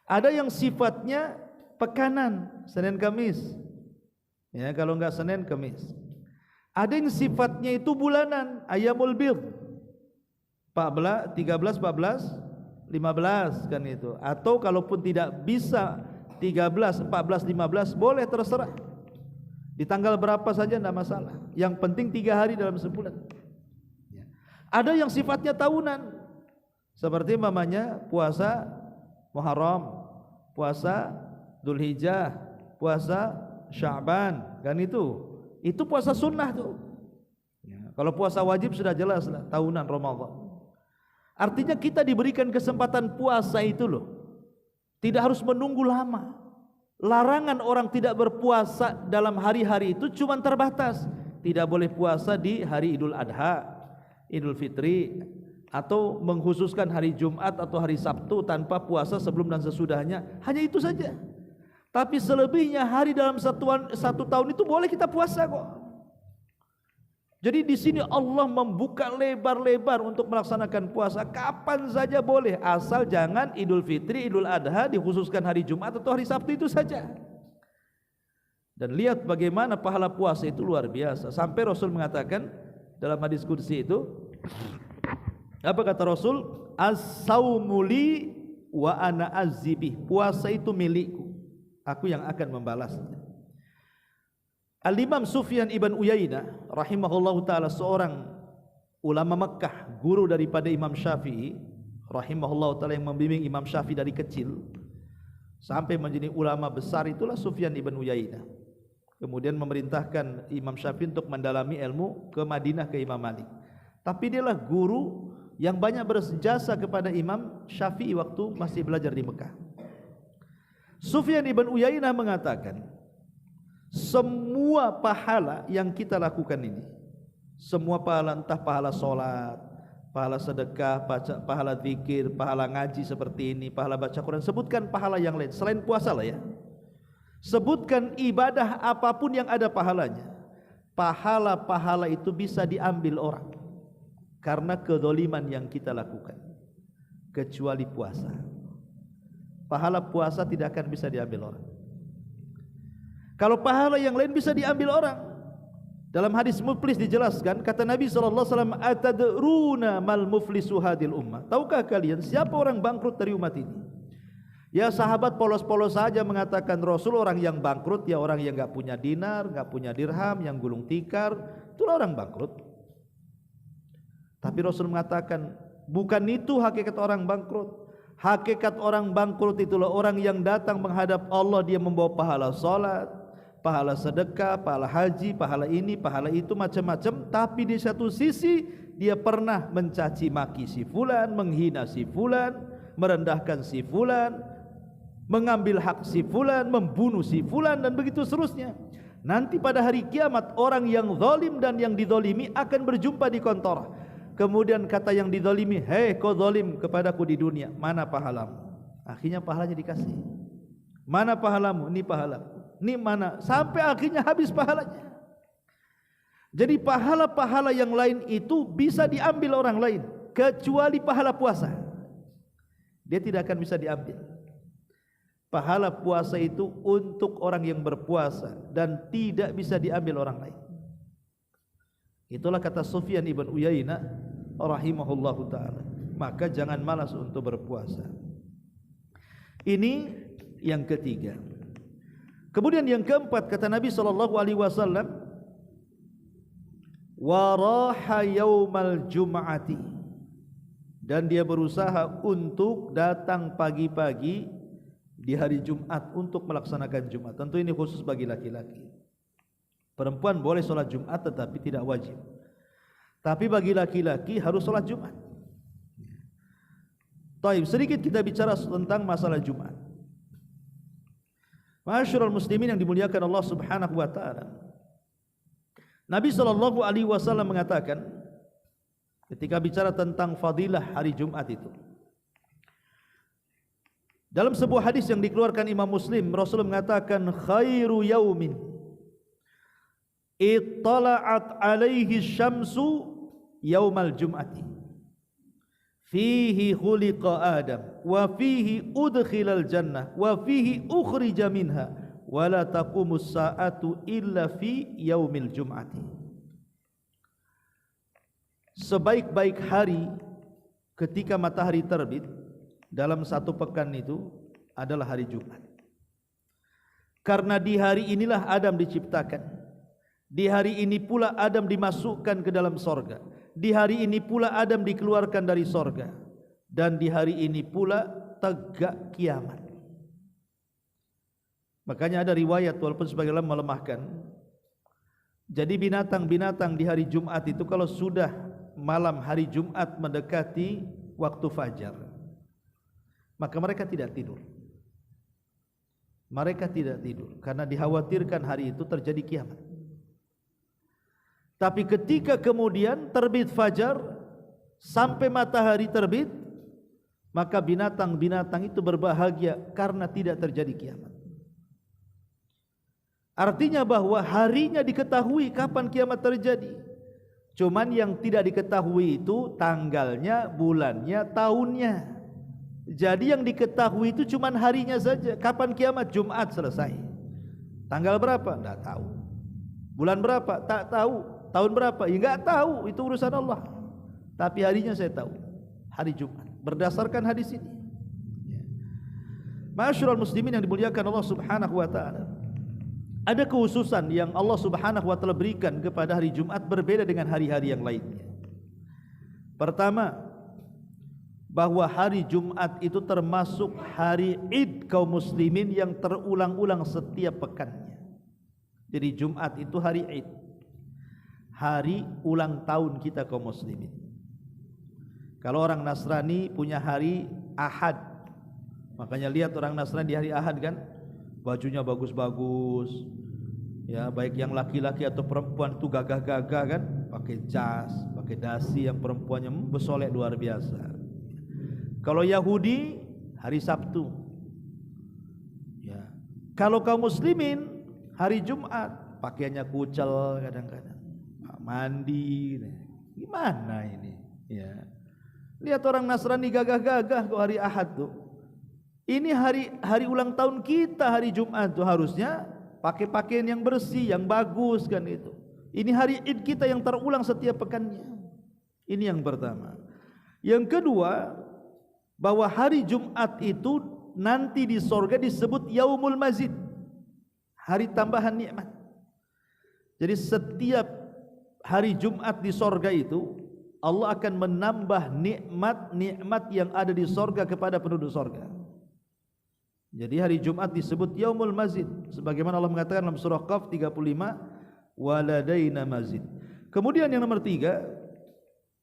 Ada yang sifatnya pekanan, Senin Kamis. Ya, kalau enggak Senin Kamis. Ada yang sifatnya itu bulanan, Ayyamul Bidh. 13, 14, 15 kan itu. Atau kalaupun tidak bisa 13, 14, 15 boleh terserah. Di tanggal berapa saja tidak masalah. Yang penting 3 hari dalam sebulan. Ya. Ada yang sifatnya tahunan. Seperti mamanya puasa Muharram, puasa Dzulhijjah, puasa Sya'ban, kan itu. Itu puasa sunnah tuh. Ya. Kalau puasa wajib sudah jelas lah, tahunan Ramadan. Artinya kita diberikan kesempatan puasa itu loh. Tidak harus menunggu lama. Larangan orang tidak berpuasa dalam hari-hari itu cuma terbatas. Tidak boleh puasa di hari Idul Adha, Idul Fitri, atau mengkhususkan hari Jumat atau hari Sabtu tanpa puasa sebelum dan sesudahnya. Hanya itu saja. Tapi selebihnya hari dalam satu tahun itu boleh kita puasa kok. Jadi di sini Allah membuka lebar-lebar untuk melaksanakan puasa kapan saja boleh, asal jangan Idul Fitri, Idul Adha dikhususkan hari Jumat atau hari Sabtu itu saja. Dan lihat bagaimana pahala puasa itu luar biasa. Sampai Rasul mengatakan dalam hadis qudsi itu, apa kata Rasul? As-saumu li wa ana azibih. Puasa itu milikku, aku yang akan membalasnya. Al-Imam Sufyan ibn Uyainah rahimahullahu ta'ala, seorang ulama Mekah, guru daripada Imam Syafi'i rahimahullahu ta'ala, yang membimbing Imam Syafi'i dari kecil sampai menjadi ulama besar, itulah Sufyan ibn Uyainah. Kemudian memerintahkan Imam Syafi'i untuk mendalami ilmu ke Madinah ke Imam Malik. Tapi dialah guru yang banyak berjasa kepada Imam Syafi'i waktu masih belajar di Mekah. Sufyan ibn Uyainah mengatakan, semua pahala yang kita lakukan ini, semua pahala, entah pahala solat, pahala sedekah, pahala zikir, pahala ngaji seperti ini, pahala baca Quran, sebutkan pahala yang lain selain puasa lah ya. Sebutkan ibadah apapun yang ada pahalanya. Pahala-pahala itu bisa diambil orang karena kezaliman yang kita lakukan, kecuali puasa. Pahala puasa tidak akan bisa diambil orang. Kalau pahala yang lain bisa diambil orang. Dalam hadis muflis dijelaskan, kata Nabi SAW, atadruna mal muflisu hadil ummah. Tahukah kalian siapa orang bangkrut dari umat ini? Ya sahabat polos-polos saja mengatakan, Rasul, orang yang bangkrut ya orang yang gak punya dinar, gak punya dirham, yang gulung tikar, itulah orang bangkrut. Tapi Rasul mengatakan, bukan itu hakikat orang bangkrut. Hakikat orang bangkrut itulah orang yang datang menghadap Allah, dia membawa pahala salat, pahala sedekah, pahala haji, pahala ini, pahala itu, macam-macam. Tapi di satu sisi dia pernah mencaci maki si fulan, menghina si fulan, merendahkan si fulan, mengambil hak si fulan, membunuh si fulan, dan begitu seterusnya. Nanti pada hari kiamat orang yang zalim dan yang dizalimi akan berjumpa di kontor. Kemudian kata yang dizalimi, hei kau zalim kepadaku di dunia, mana pahalamu? Akhirnya pahalanya dikasih. Mana pahalamu? Ini pahalamu. Ini mana? Sampai akhirnya habis pahalanya. Jadi pahala-pahala yang lain itu bisa diambil orang lain, kecuali pahala puasa. Dia tidak akan bisa diambil. pahala puasa itu untuk orang yang berpuasa dan tidak bisa diambil orang lain. Itulah kata Sufyan ibn Uyainah rahimahullahu ta'ala. Maka jangan malas untuk berpuasa. Ini yang ketiga. Kemudian yang keempat, kata Nabi SAW, waraha yaumal jum'ati, dan dia berusaha untuk datang pagi-pagi di hari Jumat untuk melaksanakan Jumat. Tentu ini khusus bagi laki-laki. Perempuan boleh sholat Jumat tetapi tidak wajib. Tapi bagi laki-laki harus sholat Jumat. Taib, sedikit kita bicara tentang masalah Jumat. Ma'asyiral muslimin yang dimuliakan Allah Subhanahu wa taala. Nabi SAW mengatakan ketika bicara tentang fadilah hari Jumat itu, dalam sebuah hadis yang dikeluarkan Imam Muslim, Rasulullah mengatakan khairu yaumin ittala'at alaihi syamsu yaumal jum'ati fihi khuliqa Adam wa fihi udkhilal jannah wa fihi ukhrija minha wa la taqumus sa'atu illa fi yaumil jum'ati. Sebaik-baik hari ketika matahari terbit dalam satu pekan itu adalah hari Jumat. Karena di hari inilah Adam diciptakan. Di hari ini pula Adam dimasukkan ke dalam sorga. Di hari ini pula Adam dikeluarkan dari sorga. Dan di hari ini pula tegak kiamat. Makanya ada riwayat, walaupun sebagian ulama melemahkan, jadi binatang-binatang di hari Jumat itu kalau sudah malam hari Jumat mendekati waktu fajar, maka mereka tidak tidur. Mereka tidak tidur karena dikhawatirkan hari itu terjadi kiamat. Tapi ketika kemudian terbit fajar sampai matahari terbit, maka binatang-binatang itu berbahagia karena tidak terjadi kiamat. Artinya bahwa harinya diketahui kapan kiamat terjadi. Cuman yang tidak diketahui itu tanggalnya, bulannya, tahunnya. Jadi yang diketahui itu cuman harinya saja. Kapan kiamat? Jumat selesai. Tanggal berapa? Tidak tahu. Bulan berapa? Tak tahu. Tahun berapa? Ya enggak tahu, itu urusan Allah. Tapi harinya saya tahu, hari Jumat, berdasarkan hadis ini. Ma'asyiral muslimin yang dimuliakan Allah Subhanahu wa taala. Ada kekhususan yang Allah Subhanahu wa taala berikan kepada hari Jumat berbeda dengan hari-hari yang lainnya. Pertama, bahwa hari Jumat itu termasuk hari Id kaum muslimin yang terulang-ulang setiap pekannya. Jadi Jumat itu hari Id, hari ulang tahun kita kaum muslimin. Kalau orang Nasrani punya hari Ahad, makanya lihat orang Nasrani di hari Ahad kan, bajunya bagus-bagus, ya, baik yang laki-laki atau perempuan itu gagah-gagah kan, pakai jas, pakai dasi, yang perempuannya bersolek luar biasa. Kalau Yahudi hari Sabtu, ya. Kalau kaum muslimin hari Jumat, pakaiannya kucel kadang-kadang, mandi, gimana ini? Ya, lihat orang Nasrani gagah-gagah kok hari Ahad tuh. Ini hari ulang tahun kita hari Jumat tuh harusnya pakai pakaian yang bersih, yang bagus kan itu. Ini hari Id kita yang terulang setiap pekannya. Ini yang pertama. Yang kedua, bahwa hari Jumat itu nanti di sorga disebut Yaumul Mazid, hari tambahan nikmat. Jadi setiap hari Jumat di sorga itu Allah akan menambah nikmat-nikmat yang ada di sorga kepada penduduk sorga. Jadi hari Jumat disebut Yaumul Mazid, sebagaimana Allah mengatakan dalam surah Qaf 35, waladaina mazid. Kemudian yang nomor 3,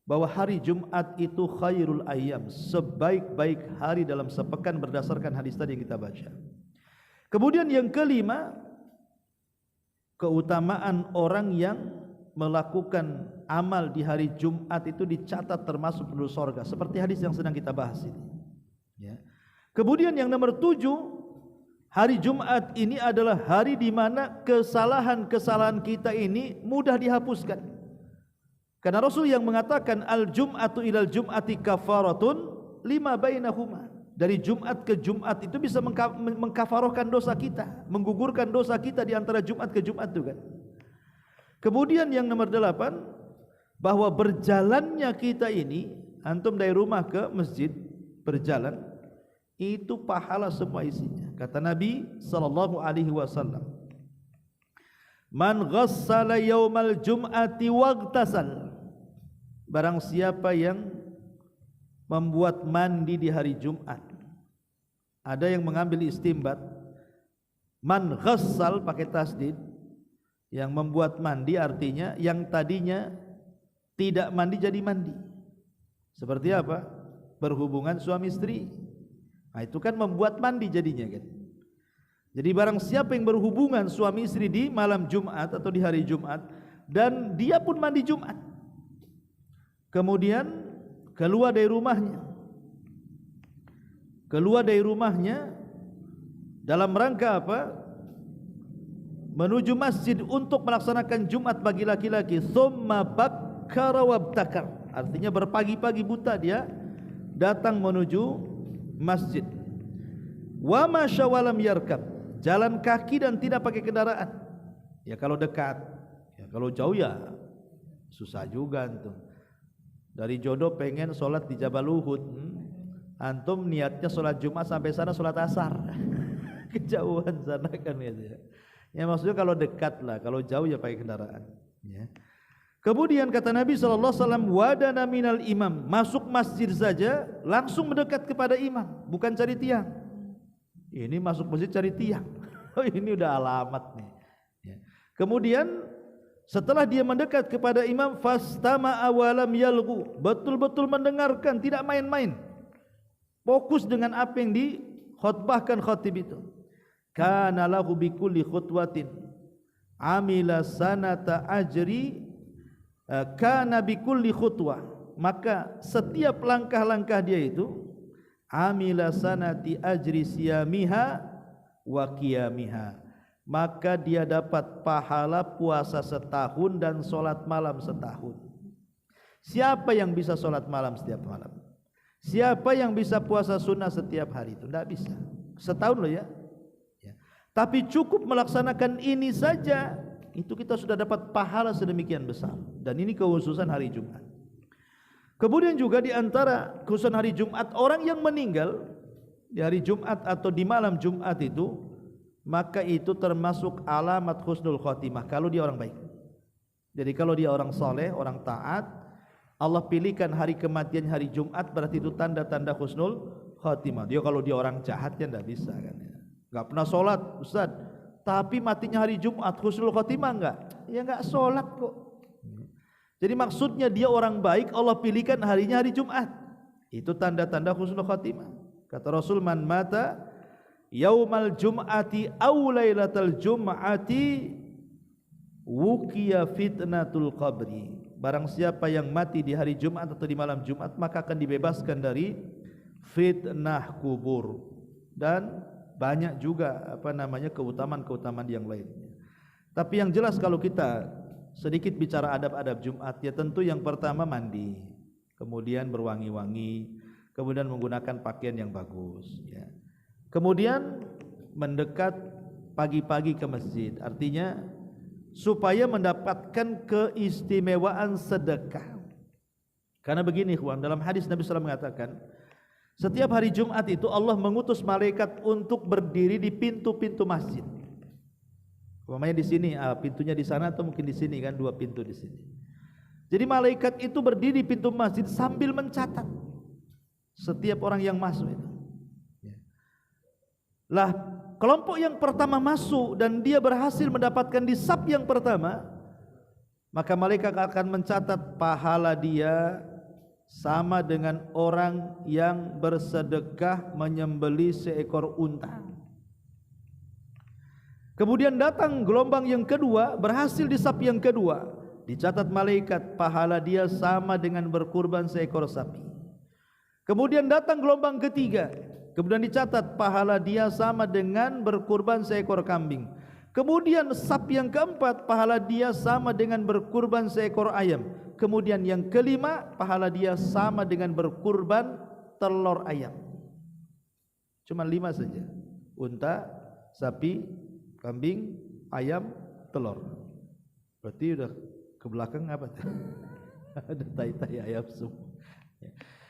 bahwa hari Jumat itu khairul ayyam, sebaik-baik hari dalam sepekan berdasarkan hadis tadi yang kita baca. Kemudian yang kelima, keutamaan orang yang melakukan amal di hari Jumat itu dicatat termasuk penduduk sorga, seperti hadis yang sedang kita bahas ini, ya. Kemudian yang nomor 7, hari Jumat ini adalah hari di mana kesalahan-kesalahan kita ini mudah dihapuskan. Karena Rasul yang mengatakan al-jum'atu ilal jum'ati kafaratun lima bainahuma. dari Jumat ke Jumat itu bisa mengkafarohkan dosa kita, menggugurkan dosa kita di antara Jumat ke Jumat itu kan. Kemudian yang nomor 8, bahwa berjalannya kita ini, antum dari rumah ke masjid berjalan, itu pahala semua isinya. Kata Nabi sallallahu alaihi wasallam, "Man ghassala yaumal jum'ati waghtasal." Barang siapa yang membuat mandi di hari Jumat. Ada yang mengambil istimbat, man ghassal pakai tasdid, yang membuat mandi artinya yang tadinya tidak mandi jadi mandi. Seperti apa? Berhubungan suami istri. Nah, itu kan membuat mandi jadinya kan. Jadi barang siapa yang berhubungan suami istri di malam Jumat atau di hari Jumat dan dia pun mandi Jumat, kemudian keluar dari rumahnya dalam rangka apa? Menuju masjid untuk melaksanakan Jumat bagi laki-laki. Tsumma bakkara wabtakar, artinya berpagi-pagi buta dia datang menuju masjid. Wa masya walam yarkab, jalan kaki dan tidak pakai kendaraan. Ya kalau dekat, ya kalau jauh ya susah juga antum. Dari Jodoh pengen sholat di Jabal Uhud, antum niatnya sholat Jumat sampai sana sholat asar, kejauhan sana kan ya. Ya maksudnya kalau dekat lah, kalau jauh ya pakai kendaraan. Ya. Kemudian kata Nabi SAW, wadana minal imam, masuk masjid saja langsung mendekat kepada imam, bukan cari tiang. Ini masuk masjid cari tiang, ini udah alamat nih. Ya. Kemudian setelah dia mendekat kepada imam, fastama'a wa lam yalghu, betul-betul mendengarkan, tidak main-main, fokus dengan apa yang dikhutbahkan khatib itu. Kana lahu bikulli khutwatin amila sanata ajri, kana bikulli khutwah, maka setiap langkah-langkah dia itu amila sanati ajri siyamiha wa qiyamiha, maka dia dapat pahala puasa setahun dan solat malam setahun. Siapa yang bisa solat malam setiap malam? Siapa yang bisa puasa sunnah setiap hari? Itu tidak bisa. Setahun loh ya. Tapi cukup melaksanakan ini saja, itu kita sudah dapat pahala sedemikian besar. Dan ini kekhususan hari Jumat. Kemudian juga di antara kekhususan hari Jumat, orang yang meninggal di hari Jumat atau di malam Jumat itu, maka itu termasuk alamat husnul khotimah kalau dia orang baik. Jadi kalau dia orang soleh, orang taat, Allah pilihkan hari kematian hari Jumat, berarti itu tanda-tanda husnul khotimah. Dia kalau dia orang jahat ya tidak bisa kan ya. Enggak pernah sholat Ustaz, tapi matinya hari Jumat, husnul khotimah enggak? Ya enggak sholat kok. Jadi maksudnya dia orang baik, Allah pilihkan harinya hari Jumat. Itu tanda-tanda husnul khotimah. Kata Rasul, man mata yaumal jum'ati aw lailatal jum'ati wuqiya fitnatul qabri. Barang siapa yang mati di hari Jumat atau di malam Jumat, maka akan dibebaskan dari fitnah kubur. Dan banyak juga keutamaan-keutamaan yang lainnya. Tapi yang jelas kalau kita sedikit bicara adab-adab Jumat, ya tentu yang pertama mandi, kemudian berwangi-wangi, kemudian menggunakan pakaian yang bagus ya. Kemudian mendekat pagi-pagi ke masjid, artinya supaya mendapatkan keistimewaan sedekah. Karena begini ikhwan, dalam hadis Nabi SAW mengatakan, setiap hari Jumat itu Allah mengutus malaikat untuk berdiri di pintu-pintu masjid. Umpamanya di sini, pintunya di sana atau mungkin di sini kan, 2 pintu di sini. Jadi malaikat itu berdiri di pintu masjid sambil mencatat setiap orang yang masuk itu. Lah, kelompok yang pertama masuk dan dia berhasil mendapatkan di saf yang pertama, maka malaikat akan mencatat pahala dia sama dengan orang yang bersedekah menyembelih seekor unta. Kemudian datang gelombang yang kedua, berhasil di saf yang kedua, dicatat malaikat pahala dia sama dengan berkurban seekor sapi. Kemudian datang gelombang ketiga, kemudian dicatat pahala dia sama dengan berkurban seekor kambing. Kemudian saf yang keempat, pahala dia sama dengan berkurban seekor ayam. Kemudian yang kelima, pahala dia sama dengan berkurban telur ayam. Cuma 5 saja. Unta, sapi, kambing, ayam, telur. Berarti udah ke belakang apa? Ada tai-tai ayam semua.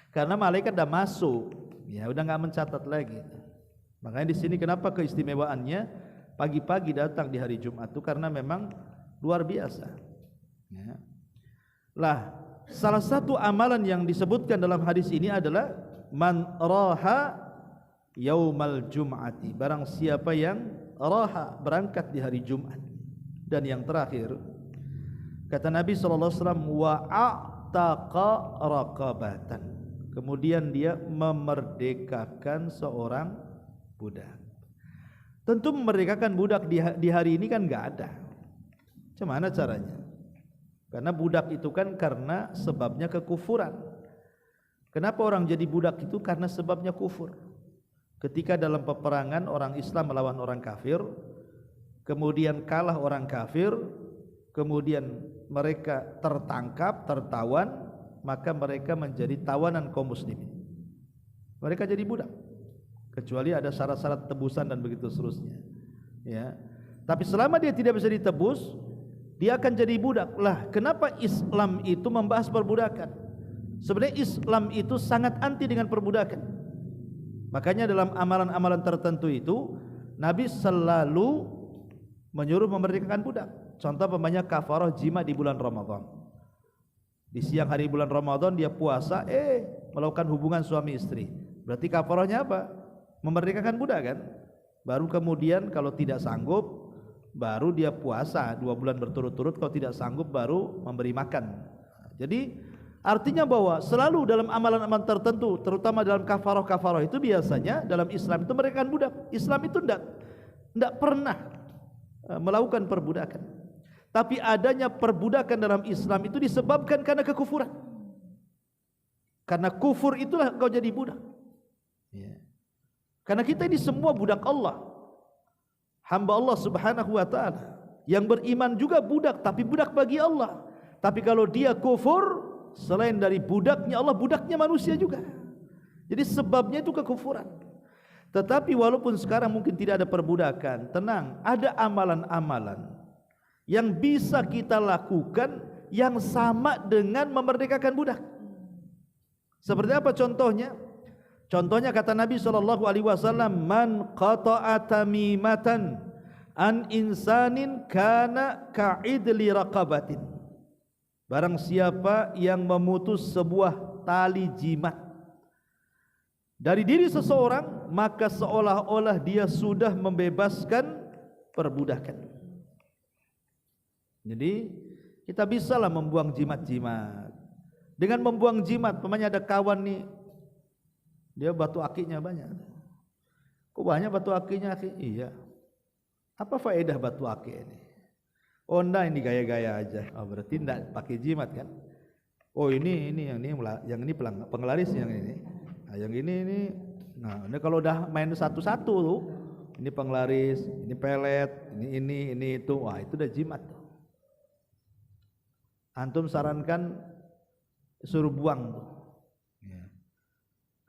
Karena malaikat udah masuk, ya udah nggak mencatat lagi. Makanya di sini kenapa keistimewaannya pagi-pagi datang di hari Jumat itu karena memang luar biasa. Ya. Lah, salah satu amalan yang disebutkan dalam hadis ini adalah man raha yaumal jum'ati, barang siapa yang raha berangkat di hari Jumat. Dan yang terakhir kata Nabi sallallahu alaihi wasallam wa a'taqa raqabatan, kemudian dia memerdekakan seorang budak. Tentu memerdekakan budak di hari ini kan enggak ada. Gimana caranya? Karena budak itu kan karena sebabnya kekufuran. Kenapa orang jadi budak itu? Karena sebabnya kufur. Ketika dalam peperangan orang Islam melawan orang kafir, kemudian kalah orang kafir, kemudian mereka tertangkap, tertawan, maka mereka menjadi tawanan kaum muslimin. Mereka jadi budak. Kecuali ada syarat-syarat tebusan dan begitu seterusnya. Ya. Tapi selama dia tidak bisa ditebus, dia akan jadi budak. Lah, kenapa Islam itu membahas perbudakan? Sebenarnya Islam itu sangat anti dengan perbudakan. Makanya dalam amalan-amalan tertentu itu Nabi selalu menyuruh memerdekakan budak. Contoh umpamanya kafarah jima di bulan Ramadan. Di siang hari bulan Ramadan dia puasa, melakukan hubungan suami istri. Berarti kafarahnya apa? Memerdekakan budak kan? Baru kemudian kalau tidak sanggup, baru dia puasa 2 bulan berturut-turut. Kalau tidak sanggup baru memberi makan. Jadi artinya bahwa selalu dalam amalan-amalan tertentu, terutama dalam kafarah itu biasanya dalam Islam itu memerdekakan budak. Islam itu tidak pernah melakukan perbudakan. Tapi adanya perbudakan dalam Islam itu disebabkan karena kekufuran. Karena kufur itulah kau jadi budak. Ya. Karena kita ini semua budak Allah, hamba Allah subhanahu wa ta'ala. Yang beriman juga budak, tapi budak bagi Allah. Tapi kalau dia kufur, selain dari budaknya Allah, budaknya manusia juga. Jadi sebabnya itu kekufuran. Tetapi walaupun sekarang mungkin tidak ada perbudakan, tenang, ada amalan-amalan yang bisa kita lakukan yang sama dengan memerdekakan budak. Seperti apa contohnya? Contohnya kata Nabi SAW, man qata'a tamimatan an insanin kana ka'idli raqabatin. Barang siapa yang memutus sebuah tali jimat dari diri seseorang, maka seolah-olah dia sudah membebaskan perbudakan. Jadi kita bisalah membuang jimat-jimat. Dengan membuang jimat, pemanya ada kawan nih, dia batu akinya banyak. Kok banyak batu akinya? Iya. Apa faedah batu aki ini? Oh enggak, ini gaya-gaya aja. Oh berarti enggak pakai jimat kan? Oh ini yang ini penglaris yang ini. Nah, yang ini. Nah, ini kalau udah main satu-satu tuh, ini penglaris, ini pelet, ini itu. Wah, itu udah jimat tuh. Antum sarankan suruh buang tuh.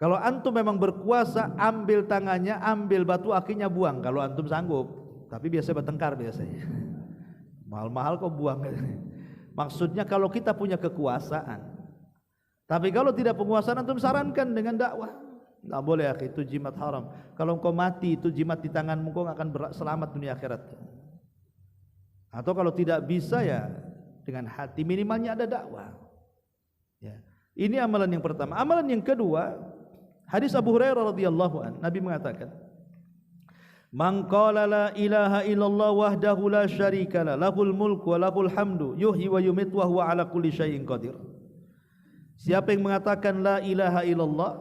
Kalau antum memang berkuasa, ambil tangannya, ambil batu akinya, buang. Kalau antum sanggup, tapi biasa bertengkar biasanya. Mahal-mahal kok buang. Maksudnya kalau kita punya kekuasaan. Tapi kalau tidak penguasaan, antum sarankan dengan dakwah. Tidak boleh, itu jimat haram. Kalau engkau mati, itu jimat di tanganmu, engkau akan selamat dunia akhirat. Atau kalau tidak bisa ya dengan hati, minimalnya ada dakwah. Ya. Ini amalan yang pertama. Amalan yang kedua, hadis Abu Hurairah radhiyallahu an, Nabi mengatakan, "Man qala la ilaha illallah wahdahu la syarikalah, lahul mulku wa lahul hamdu, yuhyi wa yumiitu wa huwa ala kulli syai'in qadir." Siapa yang mengatakan la ilaha illallah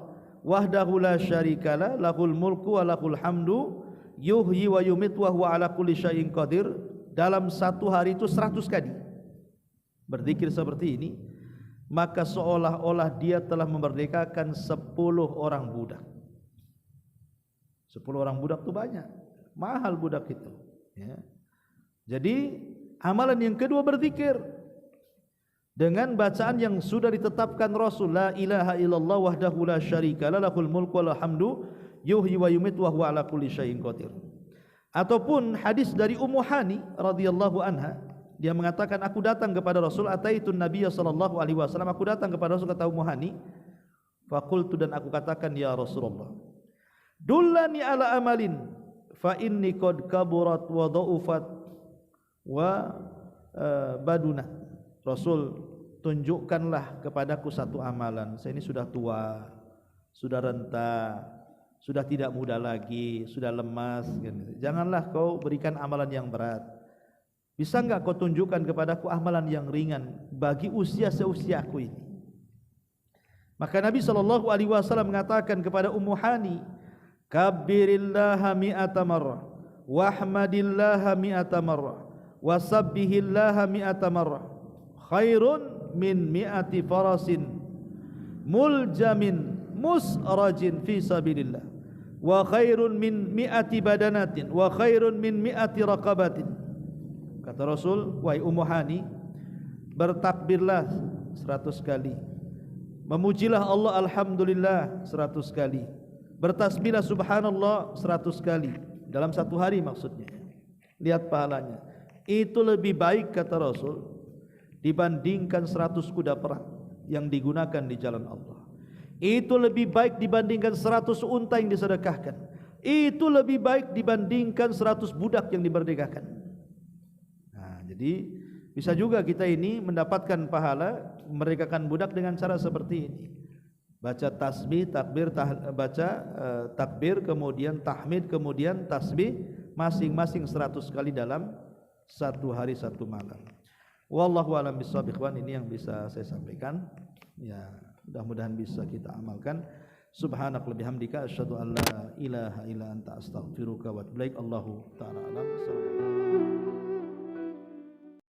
wahdahu la syarikalah, lahul mulku wa lahul hamdu, yuhyi wa yumiitu wa huwa ala kulli syai'in qadir, dalam satu hari itu 100 kali berzikir seperti ini, maka seolah-olah dia telah memerdekakan 10 orang budak. 10 orang budak itu banyak, mahal budak itu. Ya. Jadi amalan yang kedua berzikir dengan bacaan yang sudah ditetapkan Rasul, la ilaha illallah wahdahu la syarikalah, lahul mulku wa lahul hamdu, yuhyi wa yumit wa huwa ala kulli syai'in qadir. Ataupun hadis dari Ummu Hani radhiyallahu anha, dia mengatakan aku datang kepada Rasul, ataitun nabiyya sallallahu alaihi wasallam, aku datang kepada Rasul, kata Ummu Hani, faqultu, dan aku katakan, ya Rasulullah, dullani ala amalin fa inni qad kaburat wa dha'ufat wa baduna. Rasul, tunjukkanlah kepadaku satu amalan. Saya ini sudah tua, sudah renta, sudah tidak muda lagi, sudah lemas. Janganlah kau berikan amalan yang berat. Bisa enggak kau tunjukkan kepadaku amalan yang ringan bagi usia seusiaku ini? Maka Nabi SAW mengatakan kepada Ummu Hani, kabbirillaha mi'ata marrah wahmadillaha mi'ata marrah wasabbihillaha mi'ata marrah khairun min mi'ati farasin muljamin musrajin fi sabilillah wa khairun min mi'ati badanatin wa khairun min mi'ati raqabatin. Kata Rasul, wahai Ummu Hani, bertakbirlah 100 kali, memujilah Allah alhamdulillah 100 kali, bertasbihlah subhanallah 100 kali dalam satu hari maksudnya. Lihat pahalanya. Itu lebih baik, kata Rasul, dibandingkan 100 kuda perang yang digunakan di jalan Allah. Itu lebih baik dibandingkan 100 unta yang disedekahkan. Itu lebih baik dibandingkan 100 budak yang dimerdekakan. Nah, jadi bisa juga kita ini mendapatkan pahala memerdekakan budak dengan cara seperti ini. Baca tasbih, takbir, takbir, kemudian tahmid, kemudian tasbih, masing-masing 100 kali dalam satu hari satu malam. Wallahu a'lam bishawab. Ikhwan, ini yang bisa saya sampaikan. Ya, mudah-mudahan bisa kita amalkan. Subhanaka bihamdika asyhadu an la ilaha illa anta astaghfiruka wa atubu ilaik. Allahu ta'ala alam. Assalamualaikum.